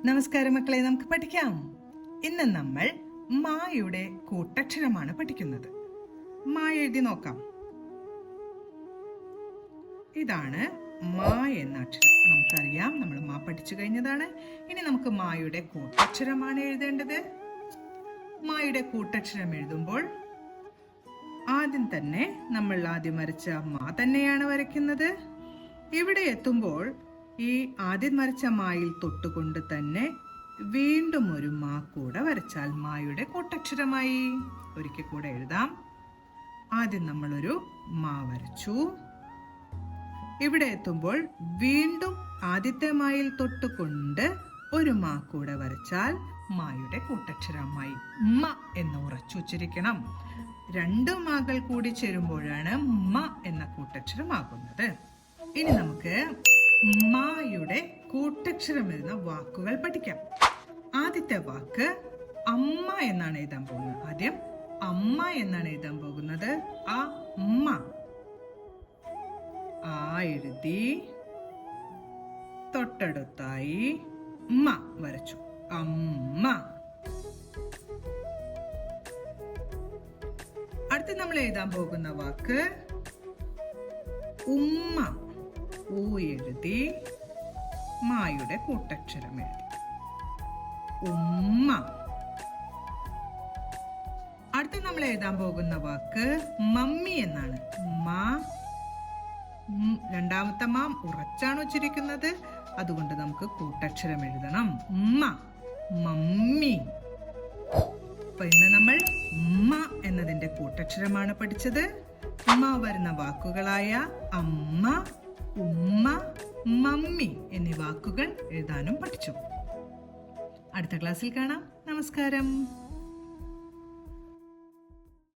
നമസ്കാരം മക്കളെ, നമുക്ക് പഠിക്കാം. ഇന്ന് നമ്മൾ മായുടെ കൂട്ടക്ഷരമാണ് പഠിക്കുന്നത്. മാ എഴുതി നോക്കാം. ഇതാണ് മാ എന്ന അക്ഷരം. നമുക്കറിയാം, നമ്മൾ മാ പഠിച്ചു കഴിഞ്ഞതാണ്. ഇനി നമുക്ക് മായുടെ കൂട്ടക്ഷരമാണ് എഴുതേണ്ടത്. മായുടെ കൂട്ടക്ഷരം എഴുതുമ്പോൾ ആദ്യം തന്നെ നമ്മൾ ആദ്യം വരച്ച മാ തന്നെയാണ് വരയ്ക്കുന്നത്. ഇവിടെ എത്തുമ്പോൾ ഈ ആദ്യം വരച്ച മായിൽ തൊട്ടുകൊണ്ട് തന്നെ വീണ്ടും ഒരു മാ കൂടെ വരച്ചാൽ മായുടെ കൂട്ടക്ഷരമായി. ഒരിക്കൽ കൂടെ എഴുതാം. ആദ്യം നമ്മളൊരു മാ വരച്ചു. ഇവിടെ എത്തുമ്പോൾ വീണ്ടും ആദ്യത്തെ മായിൽ തൊട്ടുകൊണ്ട് ഒരു മാ കൂടെ വരച്ചാൽ മായുടെ കൂട്ടക്ഷരമായി. മ എന്ന് ഉറച്ചുവച്ചിരിക്കണം. രണ്ടു മാകൾ കൂടി ചേരുമ്പോഴാണ് മ എന്ന കൂട്ടക്ഷരമാകുന്നത്. ഇനി നമുക്ക് മായുടെ കൂട്ടക്ഷരം വരുന്ന വാക്കുകൾ പഠിക്കാം. ആദ്യത്തെ വാക്ക് അമ്മ എന്നാണ് എഴുതാൻ പോകുന്നത്. ആദ്യം അമ്മ എന്നാണ് എഴുതാൻ പോകുന്നത്. അമ്മ. ആ എഴുതി തൊട്ടടുത്തായി മ വരച്ചു. അമ്മ. അടുത്ത് നമ്മൾ എഴുതാൻ പോകുന്ന വാക്ക് ഉമ്മ. ഊ എഴുതി മായുടെ കൂട്ടക്ഷരം എഴുതി ഉമ്മ. അടുത്ത് നമ്മൾ എഴുതാൻ പോകുന്ന വാക്ക് മമ്മി എന്നാണ്. മാ രണ്ടാമത്തെ മാ ഉറച്ചാണ് ഉച്ചരിക്കുന്നത്, അതുകൊണ്ട് നമുക്ക് കൂട്ടക്ഷരം എഴുതണം. ഉമ്മ, മമ്മി. അപ്പൊ ഇന്ന് നമ്മൾ ഉമ്മ എന്നതിന്റെ കൂട്ടക്ഷരമാണ് പഠിച്ചത്. ഉമ്മ വരുന്ന വാക്കുകളായ അമ്മ, ഉമ്മ, മമ്മി എന്നീ വാക്കുകൾ എഴുതാനും പഠിച്ചു. അടുത്ത ക്ലാസ്സിൽ കാണാം. നമസ്കാരം.